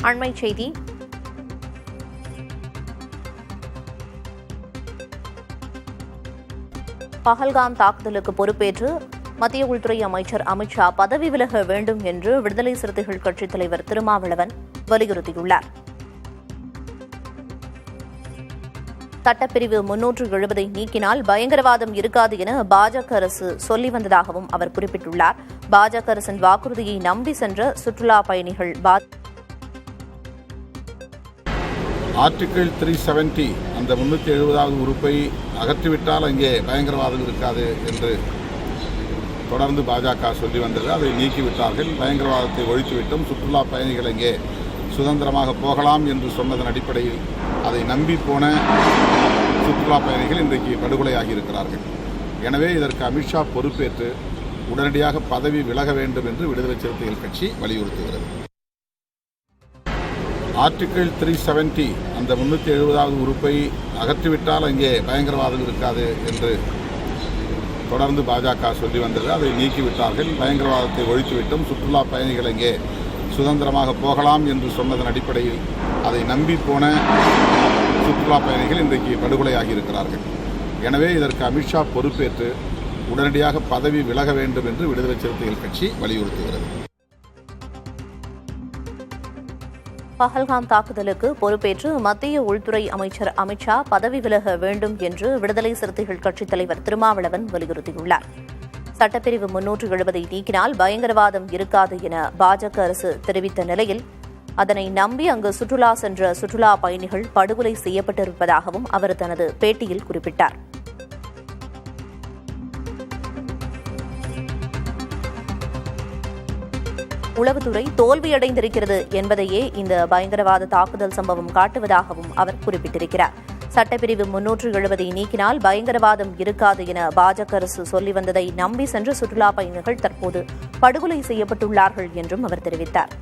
அண்மைச் செய்தி. பஹல்காம் தாக்குதலுக்கு பொறுப்பேற்று மத்திய உள்துறை அமைச்சர் அமித் ஷா பதவி விலக வேண்டும் என்று விடுதலை சிறுத்தைகள் கட்சித் தலைவர் திருமாவளவன் வலியுறுத்தியுள்ளார். சட்டப்பிரிவு 370 நீக்கினால் பயங்கரவாதம் இருக்காது என பாஜக அரசு சொல்லி வந்ததாகவும் அவர் குறிப்பிட்டுள்ளார். பாஜக அரசின் வாக்குறுதியை நம்பி சென்ற சுற்றுலா பயணிகள் ஆர்டிகிள் 370 அந்த 370வது உறுப்பை அகற்றிவிட்டால் அங்கே பயங்கரவாதம் இருக்காது என்று தொடர்ந்து பாஜக சொல்லி வந்தது. அதை நீக்கிவிட்டார்கள். பயங்கரவாதத்தை ஒழித்துவிட்டும் சுற்றுலா பயணிகள் அங்கே சுதந்திரமாக போகலாம் என்று சொன்னதன் அடிப்படையில் அதை நம்பி போன சுற்றுலா பயணிகள் இன்றைக்கு படுகொலையாகி இருக்கிறார்கள். எனவே இதற்கு அமித்ஷா பொறுப்பேற்று உடனடியாக பதவி விலக வேண்டும் என்று விடுதலை சிறுத்தைகள் கட்சி வலியுறுத்துகிறது. ஆர்டிகிள் 370 அந்த 370வது உறுப்பை அகற்றிவிட்டால் அங்கே பயங்கரவாதம் இருக்காது என்று தொடர்ந்து பாஜக சொல்லி வந்தது. அதை நீக்கிவிட்டார்கள். பயங்கரவாதத்தை ஒழித்துவிட்டும் சுற்றுலா பயணிகள் அங்கே சுதந்திரமாக போகலாம் என்று சொன்னதன் அடிப்படையில் அதை நம்பி போன சுற்றுலா பயணிகள் இன்றைக்கு படுகொலையாகி இருக்கிறார்கள். எனவே இதற்கு அமித்ஷா பொறுப்பேற்று உடனடியாக பதவி விலக வேண்டும் என்று விடுதலை சிறுத்தைகள் கட்சி வலியுறுத்துகிறது. பஹல்காம் தாக்குதலுக்கு பொறுப்பேற்று மத்திய உள்துறை அமைச்சர் அமித் ஷா பதவி விலக வேண்டும் என்று விடுதலை சிறுத்தைகள் கட்சித் தலைவர் திருமாவளவன் வலியுறுத்தியுள்ளார். சட்டப்பிரிவு 370 நீக்கினால் பயங்கரவாதம் இருக்காது என பாஜக அரசு தெரிவித்த நிலையில் அதனை நம்பி அங்கு சுற்றுலா சென்ற சுற்றுலா பயணிகள் படுகொலை செய்யப்பட்டிருப்பதாகவும் அவர் தனது பேட்டியில் குறிப்பிட்டார். உளவுத்துறை தோல்வியடைந்திருக்கிறது என்பதையே இந்த பயங்கரவாத தாக்குதல் சம்பவம் காட்டுவதாகவும் அவர் குறிப்பிட்டிருக்கிறார். சட்டப்பிரிவு 370 நீக்கினால் பயங்கரவாதம் இருக்காது என பாஜக அரசு சொல்லி வந்ததை நம்பி சென்ற சுற்றுலா பயணிகள் தற்போது படுகொலை செய்யப்பட்டுள்ளார்கள் என்றும் அவர் தெரிவித்தார்.